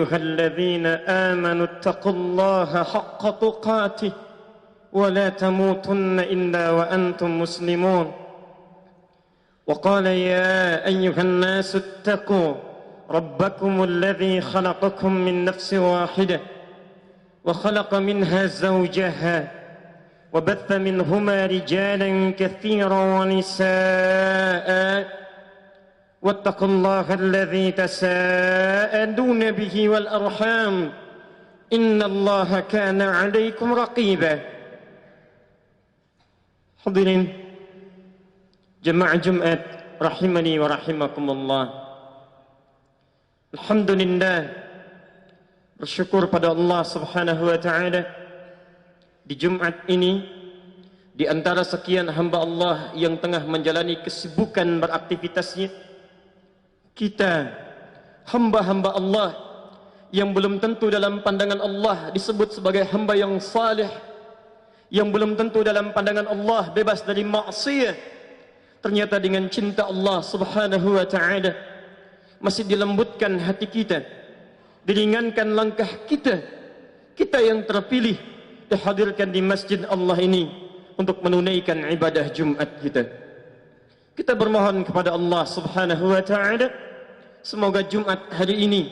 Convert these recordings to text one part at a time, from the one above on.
أيها الذين آمنوا اتقوا الله حق تقاته ولا تموتن إلا وأنتم مسلمون وقال يا أيها الناس اتقوا ربكم الذي خلقكم من نفس واحدة وخلق منها زوجها وبث منهما رجالا كثيرا ونساء واتقوا الله الذي تساءلون به والأرحام إن الله كان عليكم رقيبا. Hadirin jemaah Jumat rahimani wa rahimakumullah. Alhamdulillah, bersyukur pada Allah Subhanahu wa taala di Jumat ini, di antara sekian hamba Allah yang tengah menjalani kesibukan beraktivitasnya, kita hamba-hamba Allah yang belum tentu dalam pandangan Allah disebut sebagai hamba yang saleh, yang belum tentu dalam pandangan Allah bebas dari maksiat, ternyata dengan cinta Allah Subhanahu wa taala masih dilembutkan hati kita, diringankan langkah kita. Kita yang terpilih dihadirkan di masjid Allah ini untuk menunaikan ibadah Jumat kita. Kita bermohon kepada Allah Subhanahu wa taala semoga Jumat hari ini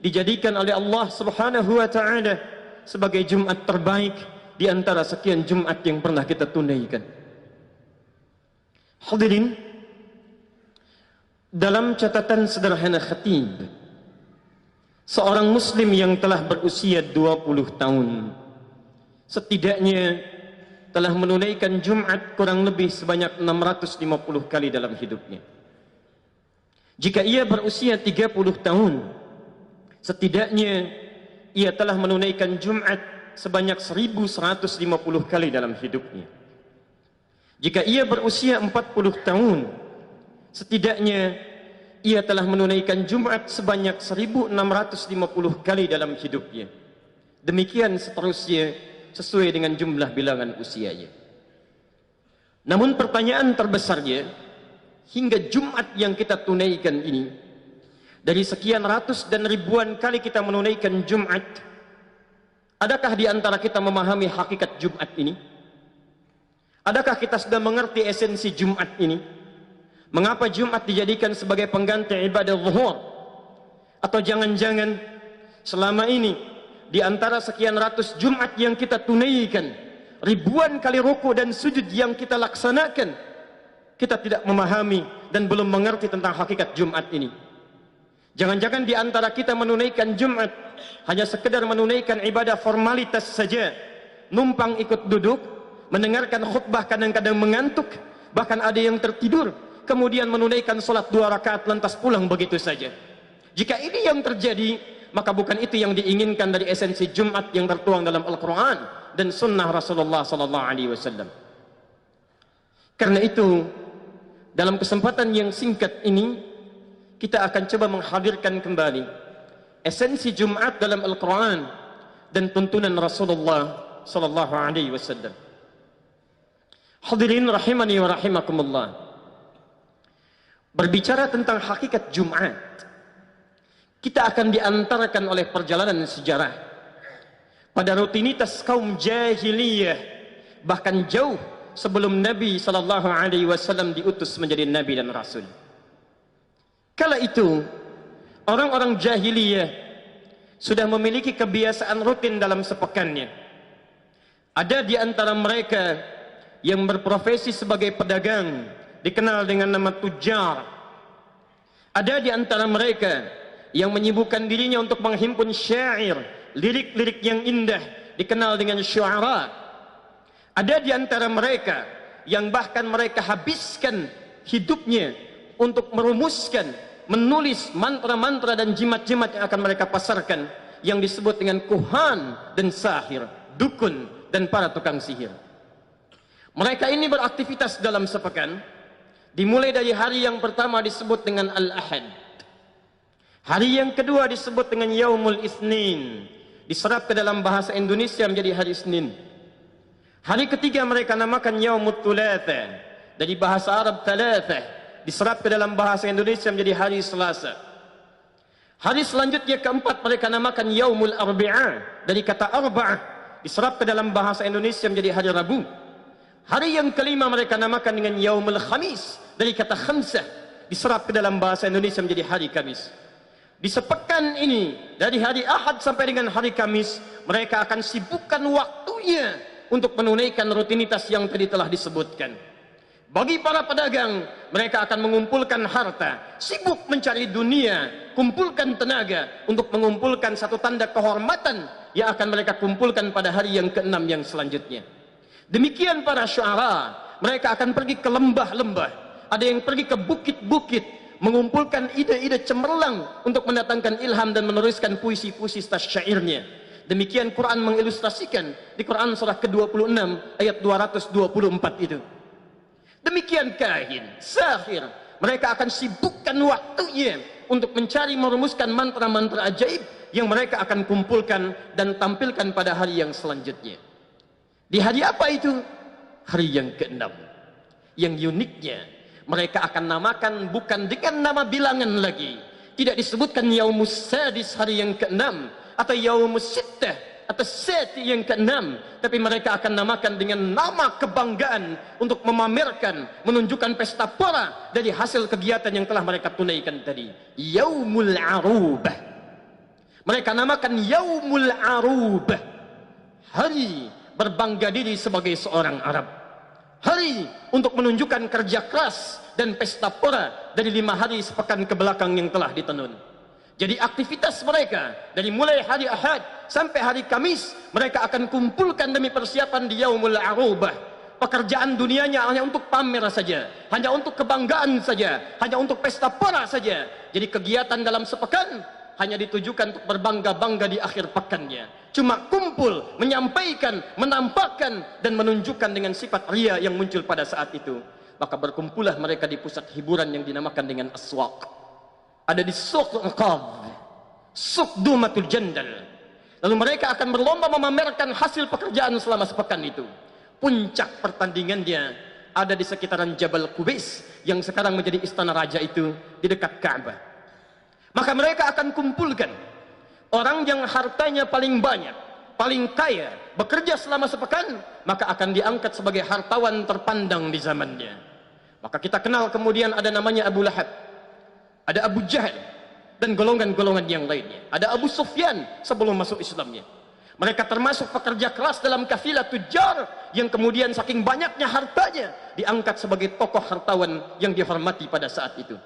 dijadikan oleh Allah Subhanahu wa taala sebagai Jumat terbaik di antara sekian Jumat yang pernah kita tunaikan. Hadirin, dalam catatan sederhana khatib, seorang muslim yang telah berusia 20 tahun setidaknya telah menunaikan Jumat kurang lebih sebanyak 650 kali dalam hidupnya. Jika ia berusia 30 tahun, setidaknya ia telah menunaikan Jumat sebanyak 1150 kali dalam hidupnya. Jika ia berusia 40 tahun, setidaknya ia telah menunaikan Jumat sebanyak 1650 kali dalam hidupnya. Demikian seterusnya sesuai dengan jumlah bilangan usianya. Namun pertanyaan terbesarnya, hingga Jumat yang kita tunaikan ini, dari sekian ratus dan ribuan kali kita menunaikan Jumat, adakah di antara kita memahami hakikat Jumat ini? Adakah kita sudah mengerti esensi Jumat ini? Mengapa Jumat dijadikan sebagai pengganti ibadah zuhur? Atau jangan-jangan selama ini di antara sekian ratus Jumat yang kita tunaikan, ribuan kali ruku dan sujud yang kita laksanakan, kita tidak memahami dan belum mengerti tentang hakikat Jumat ini? Jangan-jangan di antara kita menunaikan Jumat hanya sekedar menunaikan ibadah formalitas saja, numpang ikut duduk, mendengarkan khutbah, kadang-kadang mengantuk, bahkan ada yang tertidur, kemudian menunaikan sholat 2 rakaat lantas pulang begitu saja. Jika ini yang terjadi, maka bukan itu yang diinginkan dari esensi Jumat yang tertuang dalam Al-Quran dan Sunnah Rasulullah SAW. Karena itu, dalam kesempatan yang singkat ini, kita akan coba menghadirkan kembali esensi Jumat dalam Al-Quran dan tuntunan Rasulullah SAW. Hadirin rahimani wa rahimakumullah. Berbicara tentang hakikat Jumat, kita akan diantarkan oleh perjalanan sejarah pada rutinitas kaum jahiliyah, bahkan jauh sebelum Nabi SAW diutus menjadi Nabi dan Rasul. Kala itu, orang-orang jahiliyah sudah memiliki kebiasaan rutin dalam sepekannya. Ada di antara mereka yang berprofesi sebagai pedagang, dikenal dengan nama tujar. Ada di antara mereka yang menyibukkan dirinya untuk menghimpun syair, lirik-lirik yang indah, dikenal dengan syu'ara. Ada di antara mereka yang bahkan mereka habiskan hidupnya untuk merumuskan, menulis mantra-mantra dan jimat-jimat yang akan mereka pasarkan, yang disebut dengan kuhan dan sahir, dukun dan para tukang sihir. Mereka ini beraktivitas dalam sepekan, dimulai dari hari yang pertama disebut dengan Al-Ahad. Hari yang kedua disebut dengan Yaumul Itsnin, diserap ke dalam bahasa Indonesia menjadi hari Senin. Hari ketiga mereka namakan Yaumut Thulatha, dari bahasa Arab Thalathah, diserap ke dalam bahasa Indonesia menjadi hari Selasa. Hari selanjutnya keempat mereka namakan Yaumul Arbi'ah, dari kata arba'ah diserap ke dalam bahasa Indonesia menjadi hari Rabu. Hari yang kelima mereka namakan dengan Yaumul Khamis, dari kata khamsah diserap ke dalam bahasa Indonesia menjadi hari Kamis. Di sepekan ini dari hari Ahad sampai dengan hari Kamis mereka akan sibukkan waktunya untuk menunaikan rutinitas yang tadi telah disebutkan. Bagi para pedagang, mereka akan mengumpulkan harta, sibuk mencari dunia, kumpulkan tenaga untuk mengumpulkan satu tanda kehormatan yang akan mereka kumpulkan pada hari yang keenam yang selanjutnya. Demikian para syuara, mereka akan pergi ke lembah-lembah, ada yang pergi ke bukit-bukit, mengumpulkan ide-ide cemerlang untuk mendatangkan ilham dan meneruskan puisi-puisi syairnya. Demikian Quran mengilustrasikan di Quran surah ke-26 ayat 224 itu. Demikian kahin, sahir, mereka akan sibukkan waktunya untuk mencari merumuskan mantra-mantra ajaib yang mereka akan kumpulkan dan tampilkan pada hari yang selanjutnya. Di hari apa itu? Hari yang keenam. Yang uniknya, mereka akan namakan bukan dengan nama bilangan lagi. Tidak disebutkan Yaumus Sadis, hari yang keenam, atau Yaumus Sittah, atau Seti yang keenam, tapi mereka akan namakan dengan nama kebanggaan untuk memamerkan, menunjukkan pesta pora dari hasil kegiatan yang telah mereka tunaikan tadi. Yaumul Arubah. Mereka namakan Yaumul Arubah, hari berbangga diri sebagai seorang Arab, hari untuk menunjukkan kerja keras dan pesta pora dari 5 hari sepekan ke belakang yang telah ditenun. Jadi aktivitas mereka dari mulai hari Ahad sampai hari Kamis, mereka akan kumpulkan demi persiapan di Yaumul Arubah. Pekerjaan dunianya hanya untuk pamer saja, hanya untuk kebanggaan saja, hanya untuk pesta pora saja. Jadi kegiatan dalam sepekan hanya ditujukan untuk berbangga-bangga di akhir pekannya. Cuma kumpul, menyampaikan, menampakkan dan menunjukkan dengan sifat ria yang muncul pada saat itu. Maka berkumpullah mereka di pusat hiburan yang dinamakan dengan aswaq. Ada di Suq Uqab, Suq Dumatul Jandal. Lalu mereka akan berlomba memamerkan hasil pekerjaan selama sepekan itu. Puncak pertandingannya ada di sekitaran Jabal Qubais yang sekarang menjadi istana raja itu di dekat Ka'bah. Maka mereka akan kumpulkan orang yang hartanya paling banyak, paling kaya, bekerja selama sepekan, maka akan diangkat sebagai hartawan terpandang di zamannya. Maka kita kenal kemudian ada namanya Abu Lahab, ada Abu Jahal, dan golongan-golongan yang lainnya. Ada Abu Sufyan sebelum masuk Islamnya. Mereka termasuk pekerja keras dalam kafilah tujar yang kemudian saking banyaknya hartanya diangkat sebagai tokoh hartawan yang dihormati pada saat itu.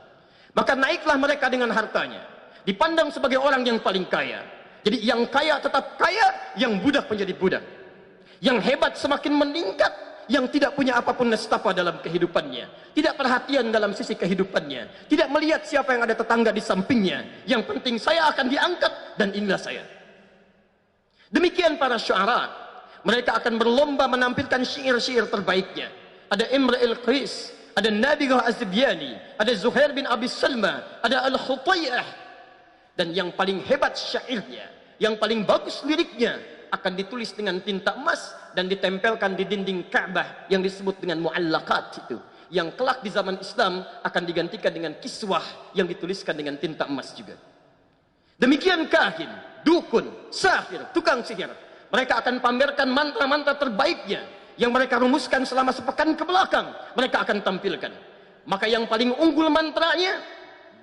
Maka naiklah mereka dengan hartanya, dipandang sebagai orang yang paling kaya. Jadi yang kaya tetap kaya, yang budak menjadi budak. Yang hebat semakin meningkat, yang tidak punya apapun nestapa dalam kehidupannya, tidak perhatian dalam sisi kehidupannya, tidak melihat siapa yang ada tetangga di sampingnya, yang penting saya akan diangkat dan inilah saya. Demikian para syuara, mereka akan berlomba menampilkan syair-syair terbaiknya. Ada Imra'il Qais, ada Nabigah Az-Zibyani, ada Zuhair bin Abi Salma, ada Al-Khutayah, dan yang paling hebat syairnya, yang paling bagus liriknya akan ditulis dengan tinta emas dan ditempelkan di dinding Ka'bah yang disebut dengan mu'allaqat itu, yang kelak di zaman Islam akan digantikan dengan kiswah yang dituliskan dengan tinta emas juga. Demikian kahin, dukun, sahir, tukang sihir, mereka akan pamerkan mantra-mantra terbaiknya yang mereka rumuskan selama sepekan ke belakang, mereka akan tampilkan. Maka yang paling unggul mantranya,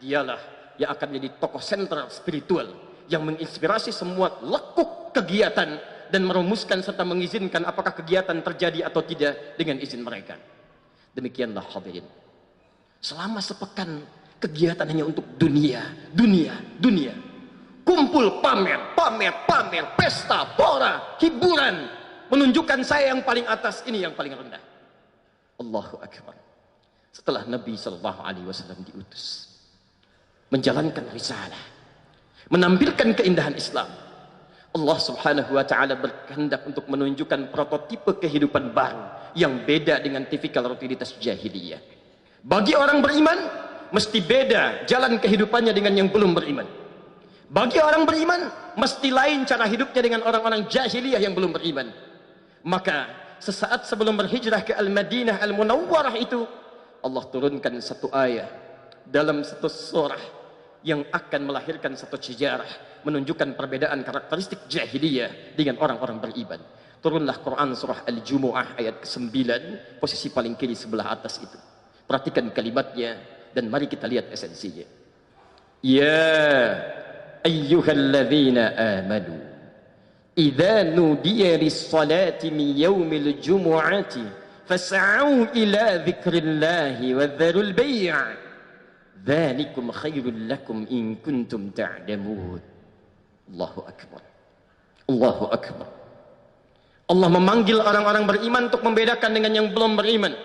dialah yang akan menjadi tokoh sentral spiritual yang menginspirasi semua lekuk kegiatan dan merumuskan serta mengizinkan apakah kegiatan terjadi atau tidak dengan izin mereka. Demikianlah hadirin. Selama sepekan kegiatan hanya untuk dunia, dunia, dunia. Kumpul, pamer, pamer, pamer, pesta, pora, hiburan, menunjukkan saya yang paling atas, ini yang paling rendah. Allahu Akbar. Setelah Nabi SAW diutus menjalankan risalah, menampilkan keindahan Islam, Allah Subhanahu wa taala berkehendak untuk menunjukkan prototipe kehidupan baru yang beda dengan tipikal rutinitas jahiliyah. Bagi orang beriman mesti beda jalan kehidupannya dengan yang belum beriman. Bagi orang beriman mesti lain cara hidupnya dengan orang-orang jahiliyah yang belum beriman. Maka sesaat sebelum berhijrah ke Al-Madinah Al-Munawwarah itu, Allah turunkan satu ayat dalam satu surah yang akan melahirkan satu sejarah menunjukkan perbedaan karakteristik jahiliyah dengan orang-orang beriman. Turunlah Quran surah Al-Jumu'ah ayat ke-9, posisi paling kiri sebelah atas itu. Perhatikan kalimatnya dan mari kita lihat esensinya. Ya ayyuhalladzina amanu idza nudiya lis-salati min yaumil jumu'ati fas'au ila dzikrillahi wa dzarul bai' dzalikum khairul lakum in kuntum ta'lamun. Allahu akbar. Allahu akbar. Allah memanggil orang-orang beriman untuk membedakan dengan yang belum beriman.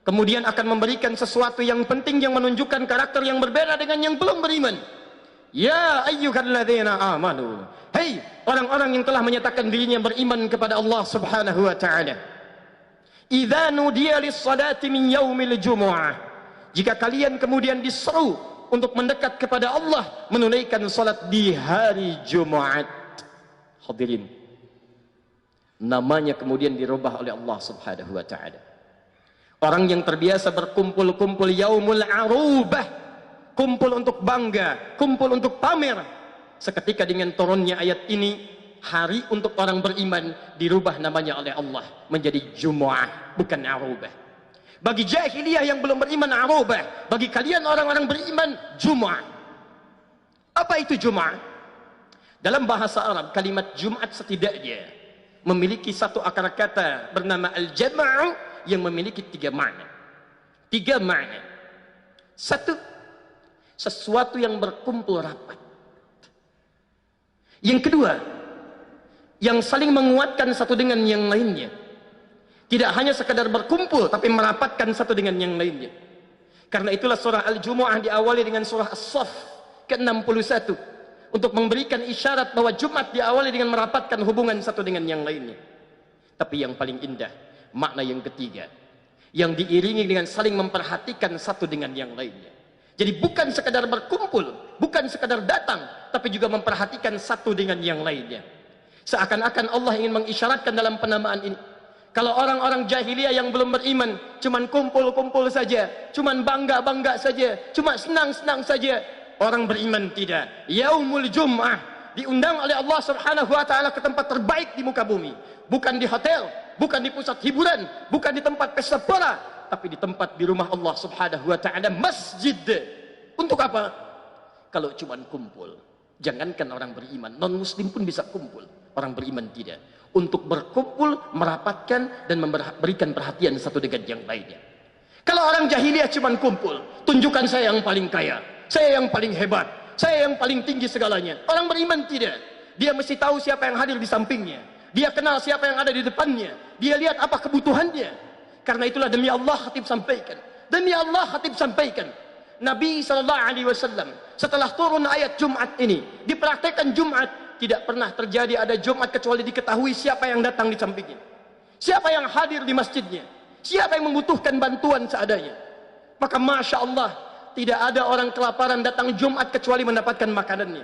Kemudian akan memberikan sesuatu yang penting yang menunjukkan karakter yang berbeda dengan yang belum beriman. Ya ayyuhalladzina amanu. Hei orang-orang yang telah menyatakan dirinya beriman kepada Allah Subhanahu wa taala. Idza nudiya lis-salati min yaumil jumu'ah. Jika kalian kemudian diseru untuk mendekat kepada Allah menunaikan salat di hari Jumat. Hadirin, namanya kemudian dirubah oleh Allah Subhanahu wa taala. Orang yang terbiasa berkumpul-kumpul yaumul arubah, kumpul untuk bangga, kumpul untuk pamer, seketika dengan turunnya ayat ini, hari untuk orang beriman dirubah namanya oleh Allah menjadi Jumu'ah, bukan arubah. Bagi jahiliyah yang belum beriman arubah, bagi kalian orang-orang beriman Jumu'ah. Apa itu Jumu'ah? Dalam bahasa Arab kalimat Jumat setidaknya memiliki satu akar kata bernama al-jam'u yang memiliki tiga makna. Tiga makna. Satu, sesuatu yang berkumpul rapat. Yang kedua, yang saling menguatkan satu dengan yang lainnya. Tidak hanya sekadar berkumpul, tapi merapatkan satu dengan yang lainnya. Karena itulah surah Al-Jumu'ah diawali dengan surah As-Saff ke-61. Untuk memberikan isyarat bahwa Jumat diawali dengan merapatkan hubungan satu dengan yang lainnya. Tapi yang paling indah, makna yang ketiga, yang diiringi dengan saling memperhatikan satu dengan yang lainnya. Jadi bukan sekadar berkumpul, bukan sekadar datang, tapi juga memperhatikan satu dengan yang lainnya. Seakan-akan Allah ingin mengisyaratkan dalam penamaan ini, kalau orang-orang jahiliyah yang belum beriman cuman kumpul-kumpul saja, cuman bangga-bangga saja, cuma senang-senang saja, orang beriman tidak. Yaumul Jum'ah diundang oleh Allah Subhanahu wa taala ke tempat terbaik di muka bumi, bukan di hotel, bukan di pusat hiburan, bukan di tempat pesta pora, tapi di tempat di rumah Allah Subhanahu wa taala, masjid. Untuk apa? Kalau cuma kumpul, jangankan orang beriman, non muslim pun bisa kumpul, orang beriman tidak. Untuk berkumpul, merapatkan dan memberikan perhatian satu dengan yang lainnya. Kalau orang jahiliyah cuma kumpul, tunjukkan saya yang paling kaya, saya yang paling hebat, saya yang paling tinggi segalanya. Orang beriman tidak. Dia mesti tahu siapa yang hadir di sampingnya. Dia kenal siapa yang ada di depannya. Dia lihat apa kebutuhannya. Karena itulah demi Allah khatib sampaikan. Demi Allah khatib sampaikan. Nabi SAW setelah turun ayat Jumat ini, dipraktekkan Jumat, tidak pernah terjadi ada Jumat kecuali diketahui siapa yang datang di sampingnya. Siapa yang hadir di masjidnya. Siapa yang membutuhkan bantuan seadanya. Maka Masya Allah, tidak ada orang kelaparan datang Jumat kecuali mendapatkan makanannya.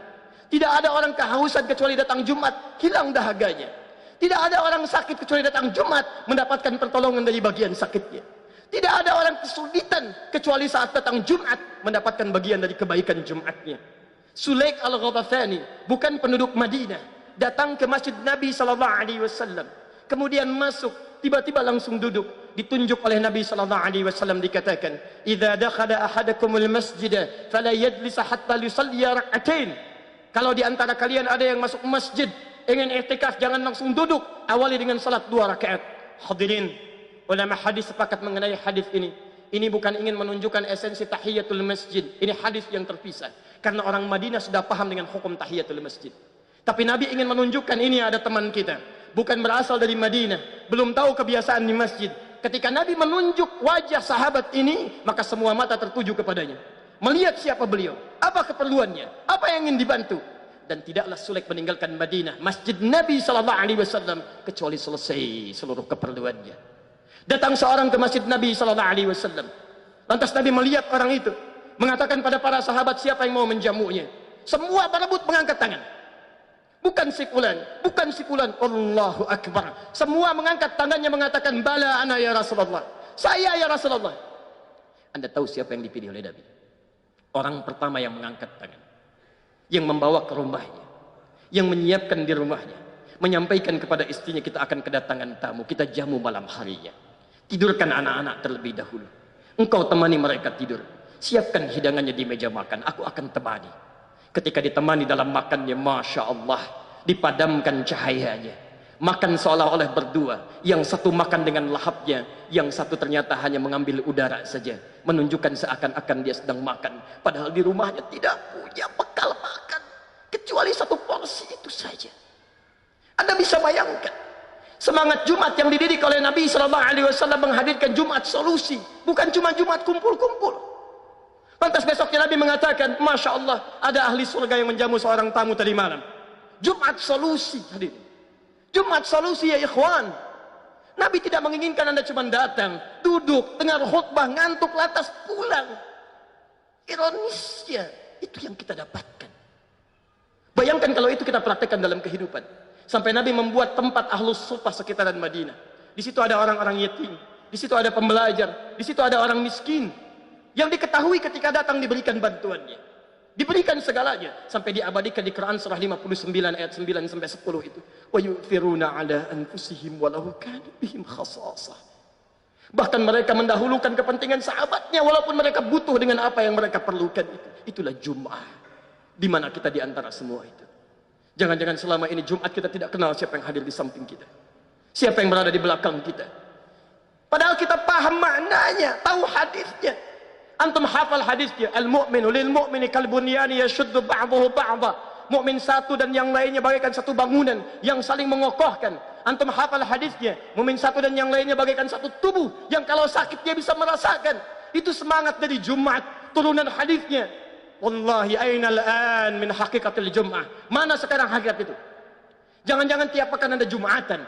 Tidak ada orang kehausan kecuali datang Jumat, hilang dahaganya. Tidak ada orang sakit kecuali datang Jumat, mendapatkan pertolongan dari bagian sakitnya. Tidak ada orang kesulitan kecuali saat datang Jumat, mendapatkan bagian dari kebaikan Jumatnya. Sulaik al-Ghatafani, bukan penduduk Madinah, datang ke masjid Nabi SAW. Kemudian masuk, tiba-tiba langsung duduk. Ditunjuk oleh Nabi SAW, dikatakan, "Idza dakhala ahadakumul masjid fala yajlis hatta yusalli rak'atain." Kalau di antara kalian ada yang masuk masjid ingin i'tikaf, jangan langsung duduk, awali dengan salat 2 rakaat. Hadirin, ulama hadis sepakat mengenai hadis ini. Ini bukan ingin menunjukkan esensi tahiyatul masjid. Ini hadis yang terpisah. Karena orang Madinah sudah paham dengan hukum tahiyatul masjid. Tapi Nabi ingin menunjukkan ini ada teman kita, bukan berasal dari Madinah, belum tahu kebiasaan di masjid. Ketika Nabi menunjuk wajah sahabat ini, maka semua mata tertuju kepadanya. Melihat siapa beliau, apa keperluannya, apa yang ingin dibantu. Dan tidaklah Sulaik meninggalkan Madinah, masjid Nabi SAW, kecuali selesai seluruh keperluannya. Datang seorang ke masjid Nabi SAW. Lantas Nabi melihat orang itu, mengatakan pada para sahabat, siapa yang mau menjamunya. Semua berebut mengangkat tangan. Bukan si fulan, bukan si fulan. Allahu Akbar. Semua mengangkat tangannya mengatakan, bala ana ya Rasulullah. Saya ya Rasulullah. Anda tahu siapa yang dipilih oleh Nabi? Orang pertama yang mengangkat tangan, yang membawa ke rumahnya, yang menyiapkan di rumahnya, menyampaikan kepada istrinya kita akan kedatangan tamu, kita jamu malam harinya. Tidurkan anak-anak terlebih dahulu. Engkau temani mereka tidur. Siapkan hidangannya di meja makan, aku akan temani. Ketika ditemani dalam makannya, Masya Allah, dipadamkan cahayanya. Makan seolah-olah berdua. Yang satu makan dengan lahapnya, yang satu ternyata hanya mengambil udara saja, menunjukkan seakan-akan dia sedang makan, padahal di rumahnya tidak punya bekal makan kecuali satu porsi itu saja. Anda bisa bayangkan semangat Jumat yang dididik oleh Nabi SAW menghadirkan Jumat solusi, bukan cuma Jumat kumpul-kumpul. Lantas besoknya Nabi mengatakan, Masya Allah, ada ahli surga yang menjamu seorang tamu tadi malam. Jumat solusi hadirin. Jumat solusi ya ikhwan. Nabi tidak menginginkan Anda cuma datang, duduk, dengar khutbah, ngantuk, lantas pulang. Ironisnya, itu yang kita dapatkan. Bayangkan kalau itu kita praktekkan dalam kehidupan. Sampai Nabi membuat tempat ahlus suffah sekitaran Madinah. Di situ ada orang-orang yatim, di situ ada pembelajar, di situ ada orang miskin. Yang diketahui ketika datang diberikan bantuannya. Diberikan segalanya sampai diabadikan di Quran surah 59 ayat 9 sampai 10 itu. Wa yu'thiruna 'ala anfusihim walau kana bihim khasasah. Bahkan mereka mendahulukan kepentingan sahabatnya walaupun mereka butuh dengan apa yang mereka perlukan itu. Itulah Jumat. Di mana kita di antara semua itu. Jangan-jangan selama ini Jumat kita tidak kenal siapa yang hadir di samping kita. Siapa yang berada di belakang kita. Padahal kita paham maknanya, tahu hadisnya. Antum hafal hadisnya, al-mu'minu lil mu'mini kal bunyani yashuddu ba'dahu ba'dha. Mukmin satu dan yang lainnya bagaikan satu bangunan yang saling mengokohkan. Antum hafal hadisnya, mukmin satu dan yang lainnya bagaikan satu tubuh yang kalau sakit dia bisa merasakan. Itu semangat dari Jumat, turunan hadisnya. Wallahi ainal an min haqiqatil Jum'ah. Mana sekarang hakikat itu? Jangan-jangan tiap pekan Anda Jumatan,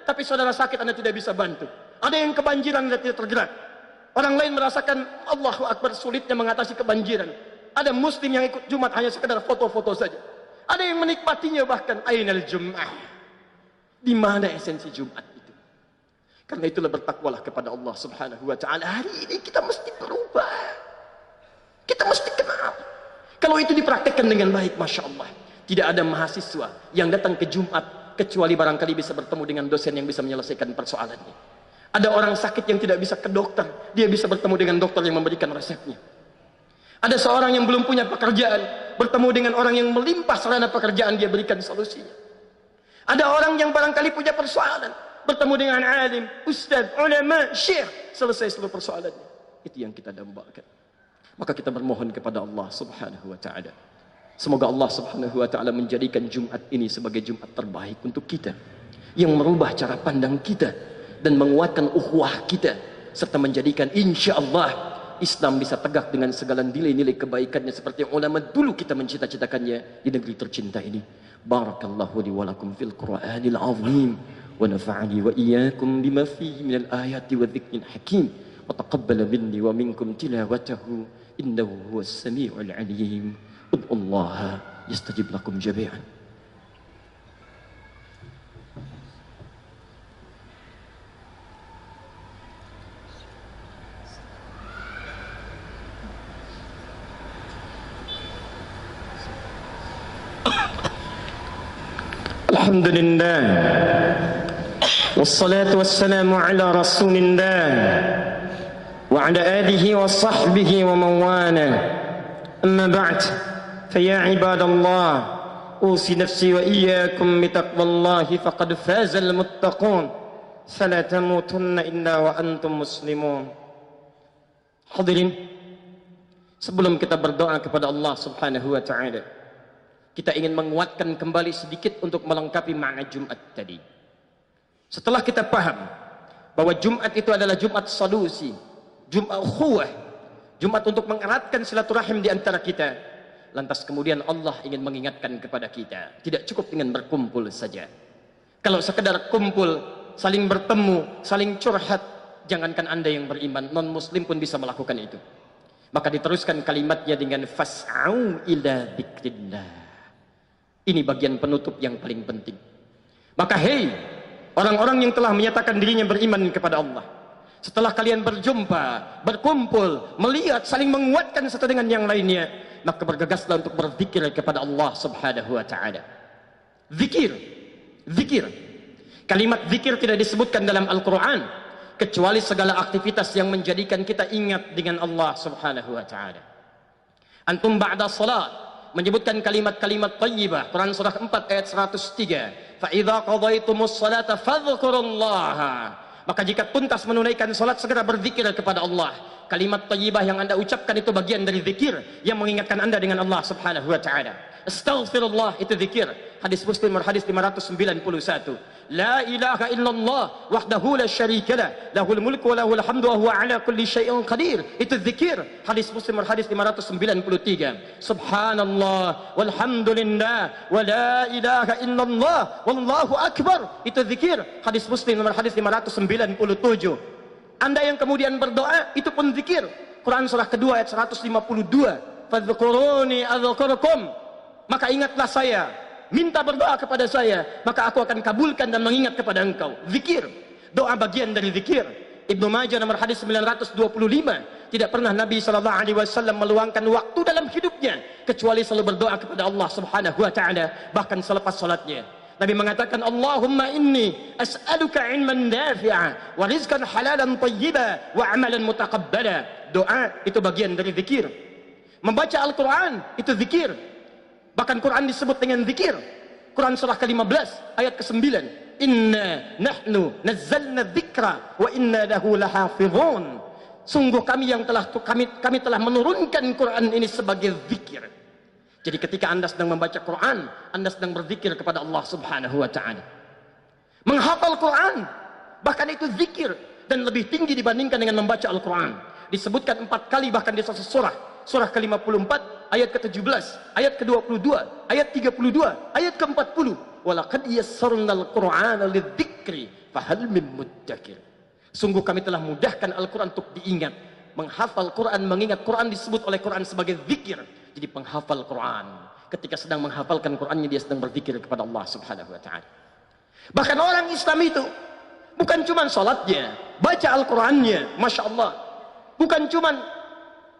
tapi saudara sakit Anda tidak bisa bantu. Ada yang kebanjiran Anda tidak tergerak. Orang lain merasakan Allahu Akbar sulitnya mengatasi kebanjiran. Ada muslim yang ikut Jumat hanya sekedar foto-foto saja. Ada yang menikmatinya bahkan ainal Jum'ah. Di mana esensi Jumat itu? Karena itulah bertakwalah kepada Allah Subhanahu wa taala. Hari ini kita mesti berubah. Kita mesti kenal. Kalau itu dipraktekkan dengan baik, Masya Allah, tidak ada mahasiswa yang datang ke Jumat kecuali barangkali bisa bertemu dengan dosen yang bisa menyelesaikan persoalannya. Ada orang sakit yang tidak bisa ke dokter, dia bisa bertemu dengan dokter yang memberikan resepnya. Ada seorang yang belum punya pekerjaan, bertemu dengan orang yang melimpah sarana pekerjaan, dia berikan solusinya. Ada orang yang barangkali punya persoalan, bertemu dengan alim, ustaz, ulama, syekh, selesai seluruh persoalannya. Itu yang kita dambakan. Maka kita bermohon kepada Allah Subhanahu wa taala. Semoga Allah Subhanahu wa taala menjadikan Jumat ini sebagai Jumat terbaik untuk kita, yang merubah cara pandang kita dan menguatkan ukhuwah kita, serta menjadikan insyaallah Islam bisa tegak dengan segala nilai-nilai kebaikannya seperti ulama dulu kita mencita-citakannya di negeri tercinta ini. Barakallahu li wa lakum fil Qur'anil azim wa nafa'ani wa iyyakum bima fihi minal ayati wa dzikril hakim wa taqabbala minni wa minkum tilawatahu innahu huwas samiul alim. Ud'ullaha yastajib lakum jami'an. Alhamdulillah wassalatu wassalamu ala rasulillah wa ala alihi wa sahbihi wa mawana amma ba'd faya ibadallah usi nafsi wa iyyakum bitaqwallahi faqad fazal muttaqun fala tamutunna illa wa antum muslimun. Hadirin, sebelum kita berdoa kepada Allah Subhanahu wa taala, kita ingin menguatkan kembali sedikit untuk melengkapi makna Jumat tadi. Setelah kita paham bahwa Jumat itu adalah Jumat solusi, Jumat ukhuwah, Jumat untuk mengeratkan silaturahim di antara kita, lantas kemudian Allah ingin mengingatkan kepada kita, tidak cukup dengan berkumpul saja. Kalau sekedar kumpul, saling bertemu, saling curhat, jangankan Anda yang beriman, non-muslim pun bisa melakukan itu. Maka diteruskan kalimatnya dengan fas'au ila dzikrillah. Ini bagian penutup yang paling penting. Maka hei, orang-orang yang telah menyatakan dirinya beriman kepada Allah, Setelah kalian berjumpa, berkumpul, melihat, saling menguatkan satu dengan yang lainnya, maka bergegaslah untuk berzikir kepada Allah Subhanahu wa taala. Zikir, zikir. Kalimat zikir tidak disebutkan dalam Al-Qur'an kecuali segala aktivitas yang menjadikan kita ingat dengan Allah Subhanahu wa taala. Antum ba'da salat menyebutkan kalimat-kalimat thayyibah. Quran surah 4 ayat 103. Fa idza qadaytumus salata fadhkurullaha. Maka jika tuntas menunaikan salat, segera berzikir kepada Allah. Kalimat thayyibah yang Anda ucapkan itu bagian dari zikir yang mengingatkan Anda dengan Allah Subhanahu wa taala. Astaghfirullah itu zikir. Hadis Muslim hadis 591. La ilaha illallah wahdahu la syarika lah, lahul mulku wa lahul hamdu wa huwa ala kulli syai'in qadir. Itu zikir. Hadis Muslim hadis 593. Subhanallah walhamdulillah wa la ilaha illallah wallahu akbar. Itu zikir. Hadis Muslim hadis 597. Anda yang kemudian berdoa, itu pun zikir. Quran surah kedua ayat 152. Fadhkuruni adzkurkum. Maka ingatlah saya, minta berdoa kepada saya, maka aku akan kabulkan dan mengingat kepada engkau. Zikir, doa bagian dari zikir. Ibnu Majah nomor hadis 925. Tidak pernah Nabi SAW meluangkan waktu dalam hidupnya kecuali selalu berdoa kepada Allah Subhanahu wa taala, bahkan selepas salatnya. Nabi mengatakan, Allahumma inni as'aluka ilman nafi'a wa rizqan halalan thayyiba wa amalan mutaqabbala. Doa itu bagian dari zikir. Membaca Al-Quran itu zikir. Bahkan Quran disebut dengan zikir. Quran surah ke-15 ayat ke-9. Inna nahnu nazzalna dzikra wa inna lahu lahafizun. Sungguh kami telah menurunkan Quran ini sebagai zikir. Jadi ketika Anda sedang membaca Quran, Anda sedang berzikir kepada Allah Subhanahu wa taala. Menghafal Quran, bahkan itu zikir dan lebih tinggi dibandingkan dengan membaca Al-Quran. Disebutkan 4 kali bahkan di satu surah. Surah ke-54 ayat ke-17, ayat ke-22, ayat 32, ayat ke-40. Walaqad yassarnal Qur'ana lidzikri fahal min muddakir. Sungguh kami telah mudahkan Al-Quran untuk diingat. Menghafal Quran, mengingat Quran disebut oleh Quran sebagai zikir. Jadi penghafal Quran, ketika sedang menghafalkan Qurannya, dia sedang berzikir kepada Allah Subhanahu wa taala. Bahkan orang Islam itu bukan cuma salatnya, baca Al-Qurannya, Masya Allah, bukan cuma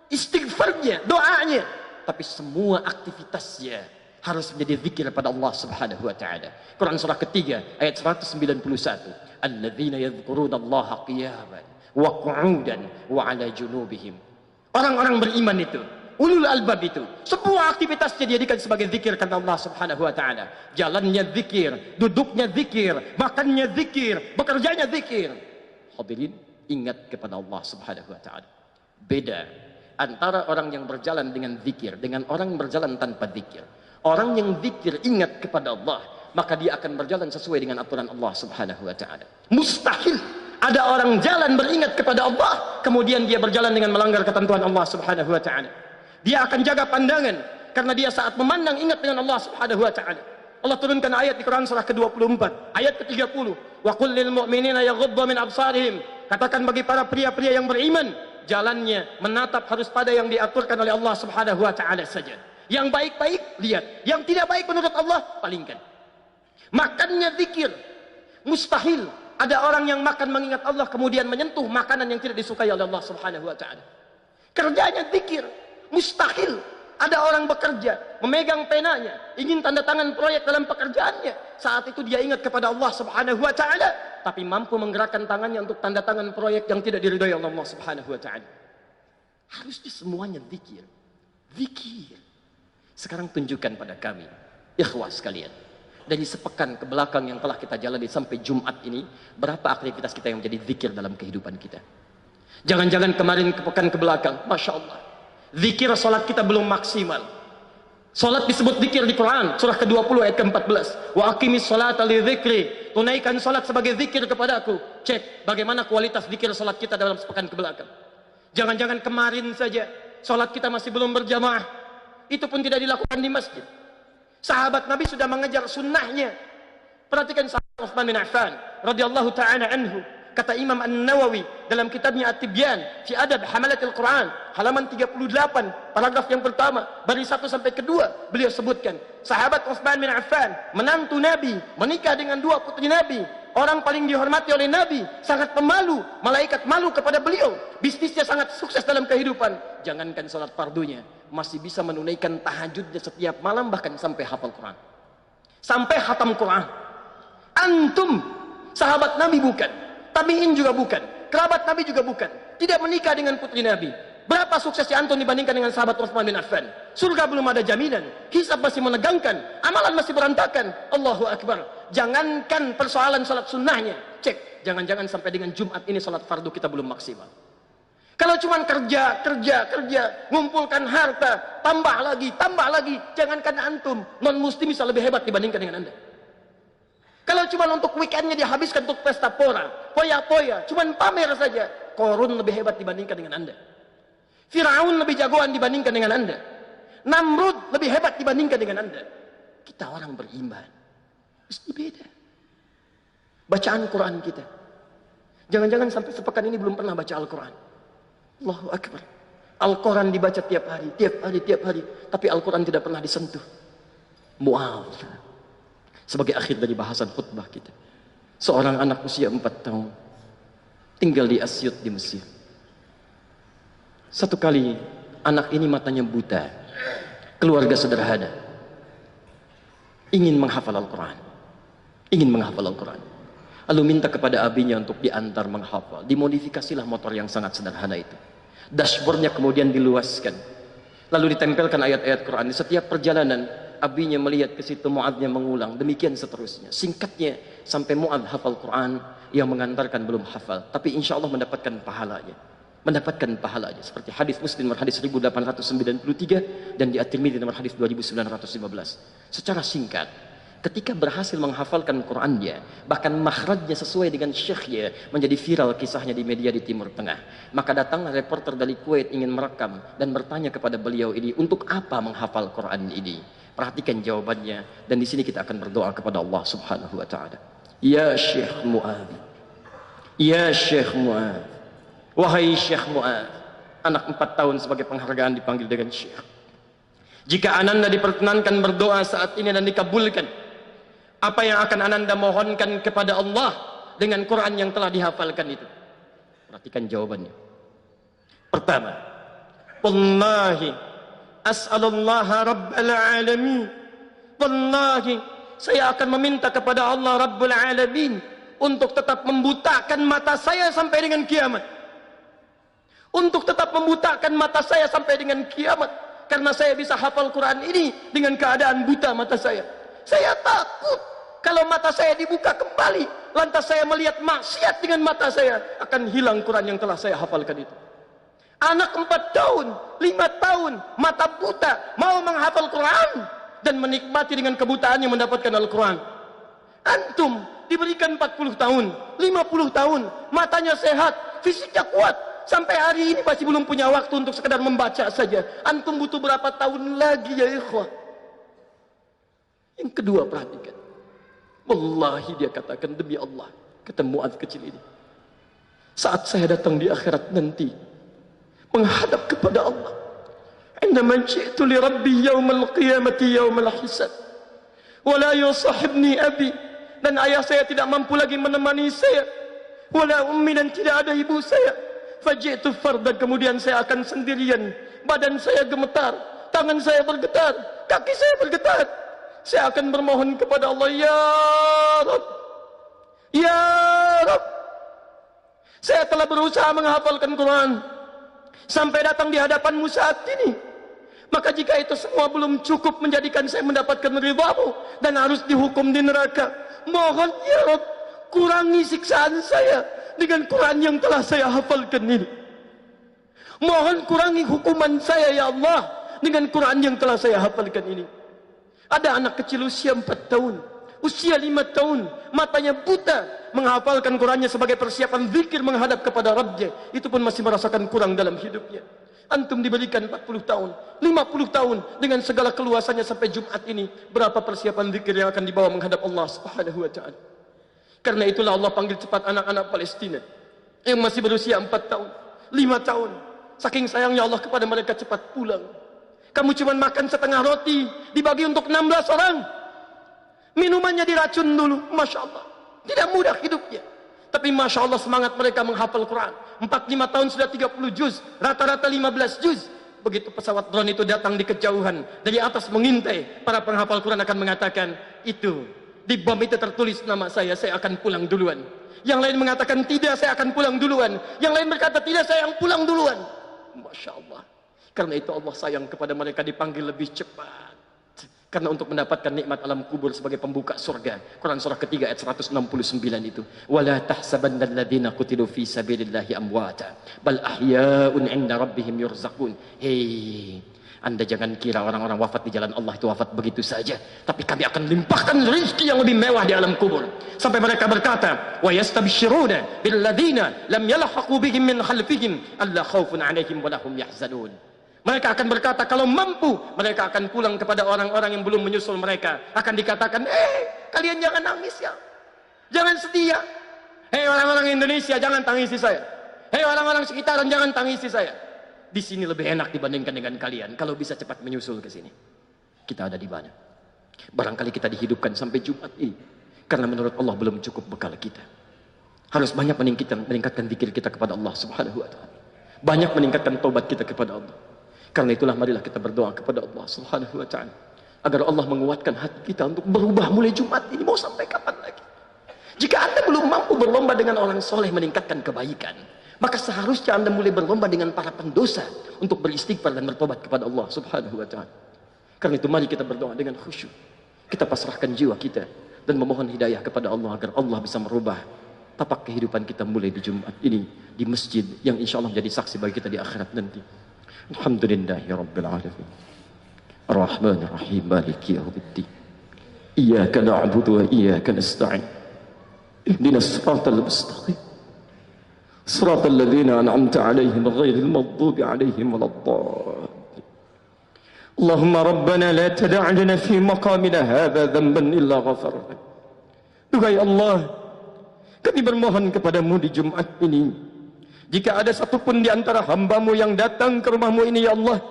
istighfarnya, doanya, tapi semua aktivitasnya harus menjadi zikir pada Allah Subhanahu wa taala. Quran surah ketiga ayat 191. Alladzina yadhkurunallaha qiyaman wa qu'udan wa 'ala junubihim. Orang-orang beriman itu, ulul albab itu, semua aktivitasnya dijadikan sebagai zikir karena Allah Subhanahu wa taala. Jalannya zikir, duduknya zikir, makannya zikir, bekerjanya zikir. Hadirin, ingat kepada Allah Subhanahu wa taala. Beda antara orang yang berjalan dengan zikir dengan orang yang berjalan tanpa zikir. Orang yang zikir ingat kepada Allah, maka dia akan berjalan sesuai dengan aturan Allah Subhanahu wa taala. Mustahil ada orang jalan beringat kepada Allah kemudian dia berjalan dengan melanggar ketentuan Allah Subhanahu wa taala. Dia akan jaga pandangan karena dia saat memandang ingat dengan Allah Subhanahu wa taala. Allah turunkan ayat di Quran surah ke-24 ayat ke-30. Wa qul lil mu'minina yaghuddu min absarihim. Katakan bagi para pria-pria yang beriman, jalannya menatap harus pada yang diaturkan oleh Allah Subhanahu wa taala saja. Yang baik-baik lihat, yang tidak baik menurut Allah palingkan. Makannya zikir. Mustahil ada orang yang makan mengingat Allah kemudian menyentuh makanan yang tidak disukai oleh Allah Subhanahu wa taala. Kerjanya zikir. Mustahil ada orang bekerja, memegang penanya, ingin tanda tangan proyek dalam pekerjaannya. Saat itu dia ingat kepada Allah Subhanahu wa taala, tapi mampu menggerakkan tangannya untuk tanda tangan proyek yang tidak diridhai oleh Allah Subhanahu wa taala. Harusnya semuanya zikir. Zikir. Sekarang tunjukkan pada kami, ikhwah sekalian, dari sepekan ke belakang yang telah kita jalani sampai Jumat ini, berapa aktivitas kita yang menjadi zikir dalam kehidupan kita? Jangan-jangan kemarin ke pekan ke belakang, Masya Allah, zikir salat kita belum maksimal. Salat disebut zikir di Quran surah ke-20 ayat ke-14. Wa aqimis salata li dzikri. Tunaikan salat sebagai zikir kepadaku. Cek bagaimana kualitas zikir salat kita dalam sepekan ke belakang. Jangan-jangan kemarin saja salat kita masih belum berjamaah. Itu pun tidak dilakukan di masjid. Sahabat Nabi sudah mengejar sunnahnya. Perhatikan sahabat Utsman bin Affan radhiyallahu taala anhu. Kata Imam An-Nawawi dalam kitabnya At-Tibyan fi Adab Hamalatil Quran, halaman 38, paragraf yang pertama, baris 1 sampai kedua, beliau sebutkan, sahabat Utsman bin Affan, menantu Nabi, menikah dengan 2 putri Nabi, orang paling dihormati oleh Nabi, sangat pemalu, malaikat malu kepada beliau, bisnisnya sangat sukses dalam kehidupan. Jangankan salat fardunya, masih bisa menunaikan tahajudnya setiap malam, bahkan sampai hafal Quran, sampai khatam Quran. Antum sahabat Nabi bukan, tabi'in juga bukan, kerabat Nabi juga bukan, tidak menikah dengan putri Nabi. Berapa suksesnya antum dibandingkan dengan sahabat Utsman bin Affan? Surga belum ada jaminan, hisab masih menegangkan, amalan masih berantakan. Allahu Akbar. Jangankan persoalan salat sunnahnya, cek, jangan-jangan sampai dengan Jumat ini salat fardu kita belum maksimal. Kalau cuma kerja, ngumpulkan harta, tambah lagi, jangankan antum, non muslim bisa lebih hebat dibandingkan dengan Anda. Kalau cuma untuk weekendnya dihabiskan untuk pesta pora, poya-poya, cuma pamer saja, Korun lebih hebat dibandingkan dengan Anda. Firaun lebih jagoan dibandingkan dengan Anda. Namrud lebih hebat dibandingkan dengan Anda. Kita orang beriman, mesti beda. Bacaan Quran kita, jangan-jangan sampai sepekan ini belum pernah baca Al-Quran. Allahu Akbar. Al-Quran dibaca tiap hari, tapi Al-Quran tidak pernah disentuh. Mu'adh. Sebagai akhir dari bahasan khutbah kita, seorang anak usia 4 tahun tinggal di Asyut di Mesir. Satu kali anak ini matanya buta, keluarga sederhana, ingin menghafal Al-Quran, lalu minta kepada abinya untuk diantar menghafal. Dimodifikasilah motor yang sangat sederhana itu, dashboardnya kemudian diluaskan, lalu ditempelkan ayat-ayat Quran. Di setiap perjalanan abinya melihat ke situ, Mu'adhnya mengulang, demikian seterusnya. Singkatnya, sampai Mu'adh hafal Quran, yang mengantarkan belum hafal, tapi insya Allah mendapatkan pahalanya. Seperti hadis Muslim nomor hadis 1893 dan di At-Tirmidzi nomor hadis 2915. Secara singkat, ketika berhasil menghafalkan Qurannya, bahkan makhrajnya sesuai dengan syekhnya, menjadi viral kisahnya di media di Timur Tengah. Maka datang reporter dari Kuwait ingin merekam dan bertanya kepada beliau ini, untuk apa menghafal Quran ini? Perhatikan jawabannya, dan di sini kita akan berdoa kepada Allah Subhanahu wa taala. Ya Syekh Mu'adh, ya Syekh Mu'adh, wahai Syekh Mu'adh. Anak 4 tahun sebagai penghargaan dipanggil dengan Syekh. Jika ananda diperkenankan berdoa saat ini dan dikabulkan, apa yang akan ananda mohonkan kepada Allah dengan Quran yang telah dihafalkan itu? Perhatikan jawabannya. Pertama, wallahi as'alullaha rabbal alamin, wallahi saya akan meminta kepada Allah Rabbul Alamin untuk tetap membutakan mata saya sampai dengan kiamat. Untuk tetap membutakan mata saya sampai dengan kiamat, karena saya bisa hafal Quran ini dengan keadaan buta mata saya. Saya takut kalau mata saya dibuka kembali, lantas saya melihat maksiat dengan mata saya, akan hilang Quran yang telah saya hafalkan itu. Anak 4 tahun, 5 tahun, mata buta, mau menghafal Quran dan menikmati dengan kebutaannya mendapatkan Al-Quran. Antum diberikan 40 tahun, 50 tahun, matanya sehat, fisiknya kuat, sampai hari ini masih belum punya waktu untuk sekedar membaca saja. Antum butuh berapa tahun lagi ya ikhwah? Yang kedua, perhatikan. Wallahi, dia katakan, demi Allah, kata Mu'adh kecil ini, saat saya datang di akhirat nanti, menghadap kepada Allah, indama ji'tu li rabbi yawmal qiyamati yawmal hisab, wala yusahibni abi, dan ayah saya tidak mampu lagi menemani saya, wala ummi, dan tidak ada ibu saya. Faji'tu fardan, kemudian saya akan sendirian, badan saya gemetar, tangan saya bergetar, kaki saya bergetar. Saya akan bermohon kepada Allah, ya Rabb, ya Rabb, saya telah berusaha menghafalkan Quran sampai datang di hadapanmu saat ini. Maka jika itu semua belum cukup menjadikan saya mendapatkan ridhamu dan harus dihukum di neraka, mohon ya Rabb, kurangi siksaan saya dengan Quran yang telah saya hafalkan ini. Mohon kurangi hukuman saya ya Allah dengan Quran yang telah saya hafalkan ini. Ada anak kecil usia 4 tahun, usia 5 tahun, matanya buta, menghafalkan Qurannya sebagai persiapan zikir menghadap kepada Rabbnya. Itu pun masih merasakan kurang dalam hidupnya. Antum diberikan 40 tahun, 50 tahun dengan segala keluasannya sampai Jumat ini, berapa persiapan zikir yang akan dibawa menghadap Allah Subhanahu wa taala. Karena itulah Allah panggil cepat anak-anak Palestina yang masih berusia 4 tahun, 5 tahun. Saking sayangnya Allah kepada mereka, cepat pulang. Kamu cuma makan setengah roti, dibagi untuk 16 orang. Minumannya diracun dulu, Masya Allah. Tidak mudah hidupnya. Tapi Masya Allah semangat mereka menghafal Quran. 4-5 tahun sudah 30 juz. Rata-rata 15 juz. Begitu pesawat drone itu datang di kejauhan. Dari atas mengintai. Para penghafal Quran akan mengatakan, itu. Di bom itu tertulis nama saya akan pulang duluan. Yang lain mengatakan, tidak, saya akan pulang duluan. Yang lain berkata, tidak, saya yang pulang duluan. Masya Allah. Karena itu Allah sayang kepada mereka dipanggil lebih cepat. Karena untuk mendapatkan nikmat alam kubur sebagai pembuka surga. Quran surah ketiga ayat 169 itu. Wala tahsabanna alladziina qutilu fi sabilillahi amwata bal ahya'un 'inda rabbihim yurzaqun. Hei, Anda jangan kira orang-orang wafat di jalan Allah itu wafat begitu saja. Tapi kami akan limpahkan rezeki yang lebih mewah di alam kubur. Sampai mereka berkata, wa yastabshiruna bil ladziina lam yalhaqu bihim min khalfihim alla khaufun 'alaihim wa lahum yahzanun. Mereka akan berkata, kalau mampu, mereka akan pulang kepada orang-orang yang belum menyusul mereka. Akan dikatakan, kalian jangan nangis ya. Jangan sedih ya. Hei orang-orang Indonesia, jangan tangisi saya. Hei orang-orang sekitaran, jangan tangisi saya. Di sini lebih enak dibandingkan dengan kalian. Kalau bisa cepat menyusul ke sini. Kita ada di mana? Barangkali kita dihidupkan sampai Jumat ini. Karena menurut Allah belum cukup bekal kita. Harus banyak meningkatkan zikir kita kepada Allah Subhanahu wa ta'ala. Banyak meningkatkan taubat kita kepada Allah. Karena itulah marilah kita berdoa kepada Allah Subhanahu wa ta'ala agar Allah menguatkan hati kita untuk berubah mulai Jumat ini. Mau sampai kapan lagi? Jika Anda belum mampu berlomba dengan orang soleh meningkatkan kebaikan, maka seharusnya Anda mulai berlomba dengan para pendosa untuk beristighfar dan bertobat kepada Allah Subhanahu wa ta'ala. Karena itu mari kita berdoa dengan khusyuk. Kita pasrahkan jiwa kita dan memohon hidayah kepada Allah agar Allah bisa merubah tapak kehidupan kita mulai di Jumat ini di masjid yang insya Allah menjadi saksi bagi kita di akhirat nanti. Alhamdulillahi Rabbil Alamin Ar-Rahman Ar-Rahim Maliki Yawmiddin Iyyaka na'budu wa iyyaka nasta'in Ihdinas siratal mustaqim Siratal ladzina an'amta 'alaihim ghairil maghdubi 'alaihim waladdallin Allahumma rabbana la tada' lana fi maqamina hadza dhanban illa ghafarta. Duhai Allah, kami bermohon kepadamu di Jumat ini, jika ada satupun di antara hambamu yang datang ke rumahmu ini ya Allah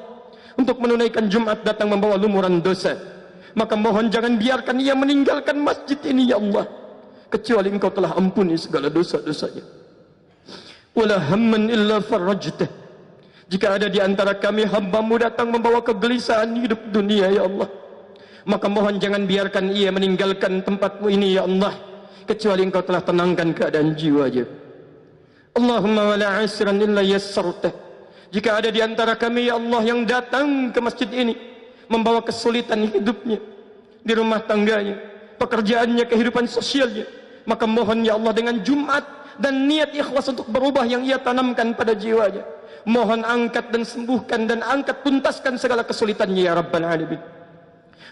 untuk menunaikan Jumat datang membawa lumuran dosa, maka mohon jangan biarkan ia meninggalkan masjid ini ya Allah kecuali Engkau telah ampuni segala dosa-dosanya. Wala hamman illa farajtah. Jika ada di antara kami hambamu datang membawa kegelisahan hidup dunia ya Allah, maka mohon jangan biarkan ia meninggalkan tempatmu ini ya Allah kecuali Engkau telah tenangkan keadaan jiwanya. Allahumma wala asran illa yassartah. Jika ada di antara kami ya Allah yang datang ke masjid ini membawa kesulitan hidupnya di rumah tangganya, pekerjaannya, kehidupan sosialnya, maka mohon ya Allah dengan Jumat dan niat ikhlas untuk berubah yang ia tanamkan pada jiwanya, mohon angkat dan sembuhkan dan angkat tuntaskan segala kesulitannya ya Rabbal Alamin.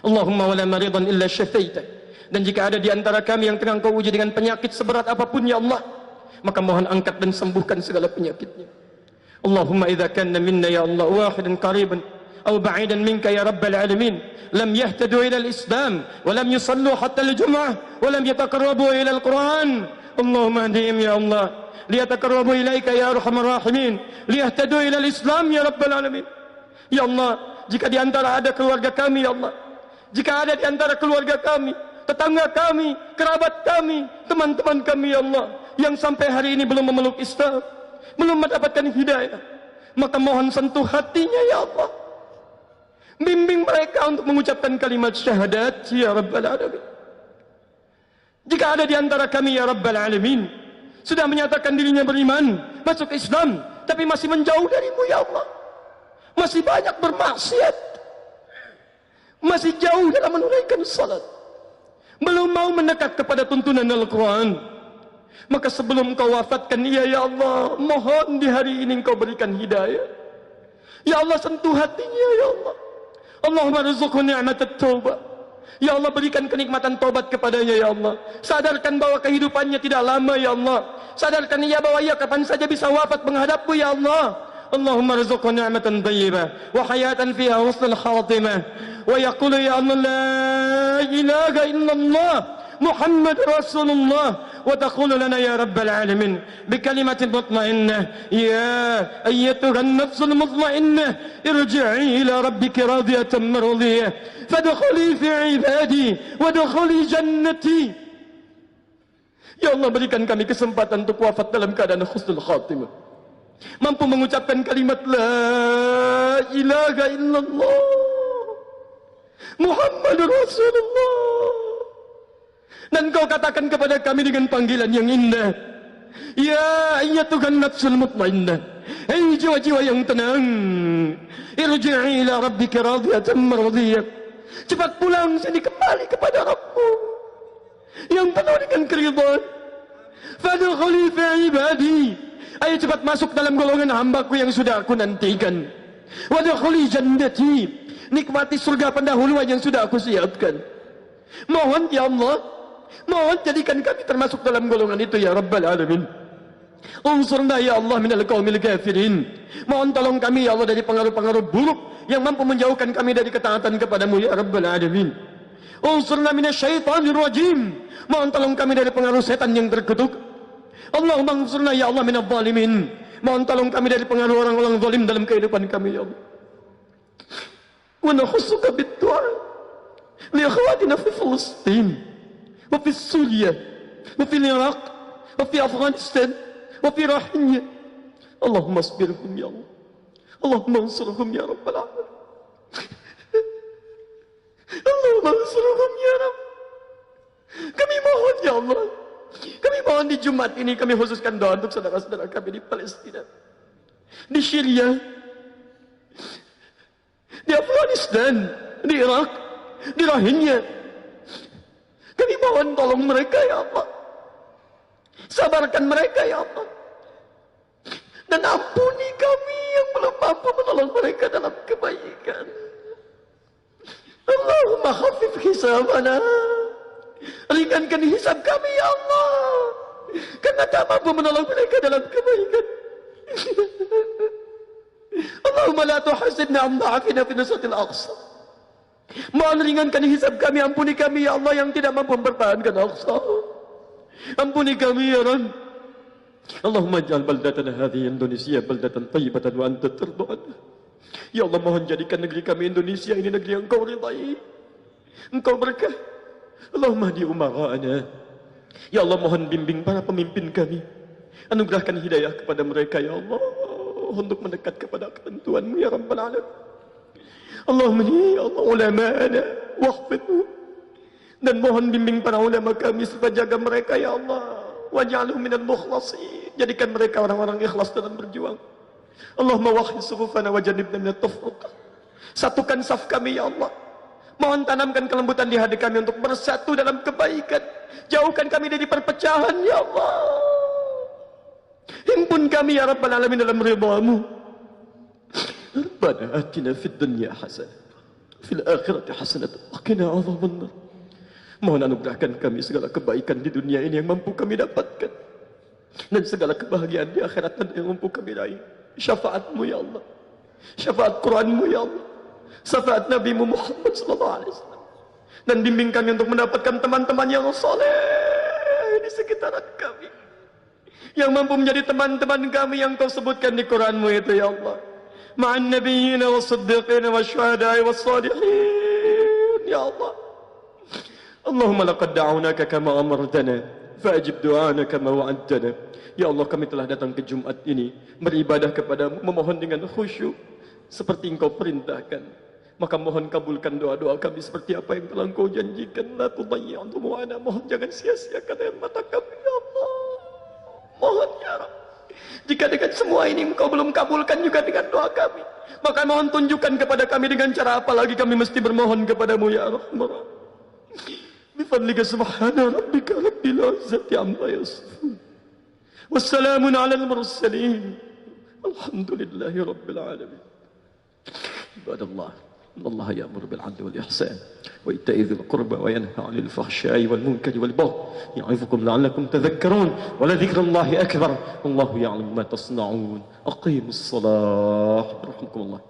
Allahumma wala maridan illa syafaitah. Dan jika ada di antara kami yang tengah Engkau uji dengan penyakit seberat apapun ya Allah, maka mohon angkat dan sembuhkan segala penyakitnya. Allahumma idza kana minna ya Allah wahidan qariban aw ba'idan minka ya Rabbal Alamin lam yahtadu ila al-islam wa lam yusallu hatta al-jum'ah wa lam yataqarrabu ila al-Quran. Allahumma hadihim ya Allah liyataqarrabu ilaika ya arhamar rahimin liyahtadu ila al-islam ya Rabbal Alamin. Ya Allah, jika di antara ada keluarga kami ya Allah, jika ada di antara keluarga kami, tetangga kami, kerabat kami, teman-teman kami ya Allah yang sampai hari ini belum memeluk Islam, belum mendapatkan hidayah, maka mohon sentuh hatinya ya Allah, bimbing mereka untuk mengucapkan kalimat syahadat ya Rabbal Alamin. Jika ada di antara kami ya Rabbal Alamin sudah menyatakan dirinya beriman, masuk Islam, tapi masih menjauh darimu ya Allah, masih banyak bermaksiat, masih jauh dalam menunaikan salat, belum mau mendekat kepada tuntunan Al-Quran, maka sebelum Kau wafatkan ia ya Allah, mohon di hari ini Kau berikan hidayah ya Allah, sentuh hatinya ya Allah. Allahumma rizukhu ni'mat at-taubah. Ya Allah, berikan kenikmatan taubat kepadanya ya Allah. Sadarkan bahwa kehidupannya tidak lama ya Allah. Sadarkan ia bahwa ia kapan saja bisa wafat menghadapmu ya Allah. Allahumma rizukhu ni'matan thayyibah wa hayatan fiha husnul khatimah wa yaqulu ya Allah la ilaha illallah Muhammad Rasulullah وتقول لنا يا رب العالمين بكلمة مطمئنة يا أيتها النفس المطمئنة ارجعي إلى ربك راضية مرضية فادخلي في عبادي وادخلي جنتي Ya Allah, berikan kami kesempatan untuk wafat dalam keadaan husnul khatimah, mampu mengucapkan kalimat la ilaha illallah Muhammadur Rasulullah. Dan kau katakan kepada kami dengan panggilan yang indah, ya ayyatuhan nafsul mutmainnah, hai jiwa-jiwa yang tenang, irji'i ila rabbika radiyatan mardiyah, cepat pulang sini kembali kepada Rabbmu yang penuh dengan keridhaan. Fadkhuli fi ibadi, ayo cepat masuk dalam golongan hambaku yang sudah aku nantikan. Wadkhuli jannati, nikmati surga pendahuluan yang sudah aku siapkan. Mohon ya Allah, mohon jadikan kami termasuk dalam golongan itu ya Rabbal Alamin. Unsurna ya Allah minal qaumil kafirin, mohon tolong kami ya Allah dari pengaruh-pengaruh buruk yang mampu menjauhkan kami dari ketaatan kepadamu ya Rabbal Alamin. Unsurna minasyaitonir rajim, mohon tolong kami dari pengaruh setan yang terkutuk. Allahumma unsurna ya Allah minadh dhalimin, mohon tolong kami dari pengaruh orang-orang zalim dalam kehidupan kami ya Allah. Wa nakhussuka bid-du'a li akhwatina fi Filistin wa fi Suriah wa fi Iraq wa fi Afghanistan wa fi Rohingya. Allahumma asbirhum ya Allah, Allahumma unsurhum ya Rabbal Alamin. Allahumma unsurhum ya Rabb. Kami mohon ya Allah, kami mohon di Jumat ini kami khususkan doa untuk saudara-saudara kami di Palestina, di Syria, di Afghanistan, di Irak, di Rohingya. Kami mohon tolong mereka ya Allah, sabarkan mereka ya Allah, dan ampuni kami yang belum mampu menolong mereka dalam kebaikan. Allahumma khafif hisabana, ringankan hisab kami ya Allah, karena tak mampu menolong mereka dalam kebaikan. Allahumma la tuhasibna an da'afina fi nusratil Aqsa, mohon ringankan hisab kami, ampuni kami ya Allah yang tidak mampu mempertahankan Aqsa. Ampuni kami ya Rabb. Allahumma ja'al baldatana hadhihi Indonesia baldatan thayyibatan wa anta tarda anha. Ya Allah, mohon jadikan negeri kami Indonesia ini negeri yang Engkau ridai, Engkau berkah. Allahumma hdi umara'ana, ya Allah, mohon bimbing para pemimpin kami, anugerahkan hidayah kepada mereka ya Allah untuk mendekat kepada ketentuan-Mu ya Rabbal Alamin. Allahumma ya Allah ulama'ana wahfidhum, dan mohon bimbing para ulama kami serta jaga mereka ya Allah. Waj'alhum minal mukhlasin, jadikan mereka orang-orang ikhlas dalam berjuang. Allahumma wahid sufufana wa jannibna minat tafruqah, satukan saf kami ya Allah. Mohon tanamkan kelembutan di hati kami untuk bersatu dalam kebaikan. Jauhkan kami dari perpecahan ya Allah. Himpun kami ya Rabbal Alamin dalam ridha-Mu. Rabbana atina fid dunya hasanah, fil akhirati hasanah, wa qina adzabannar. Mohon anugerahkan kami segala kebaikan di dunia ini yang mampu kami dapatkan, dan segala kebahagiaan di akhirat yang mampu kami raih. Syafaat-Mu ya Allah, syafaat Quran-Mu ya Allah, syafaat Nabi-Mu Muhammad sallallahu alaihi wasallam, dan bimbing kami untuk mendapatkan teman-teman yang saleh di sekitaran kami, yang mampu menjadi teman-teman kami yang Kau sebutkan di Quran-Mu itu ya Allah. Ma'an nabiyyin wa siddiqin wa syuhada'i wa salihin ya Allah. Allahumma laqad da'awnaka kama amartana fa'ajib du'ana kama wa'adtana. Ya Allah, kami telah datang ke Jumat ini beribadah kepadamu, memohon dengan khusyuk seperti Engkau perintahkan. Maka mohon kabulkan doa-doa kami seperti apa yang telah Engkau janjikan. La tudayyi'u du'ana, mohon jangan sia-siakan air mata kami ya Allah. Mohon ya Rabb, jika dengan semua ini Engkau belum kabulkan juga dengan doa kami, maka mohon tunjukkan kepada kami dengan cara apa lagi kami mesti bermohon kepadamu ya Rahman. Bifadlika subhana rabbika rabbil izzati amma yasifun, wassalamun alal mursalin, alhamdulillahi rabbil alamin. Ibadallah, Allah ya'muru bil 'adli wal ihsan wa ita'i dzil qurba wa yanha 'anil fahsya'i wal munkari wal baghi ya'izukum la'allakum tadhakkarun wa la dzikrullahi akbar wallahu ya'lamu ma tasna'un. Aqimus shalah. Rahmatullah.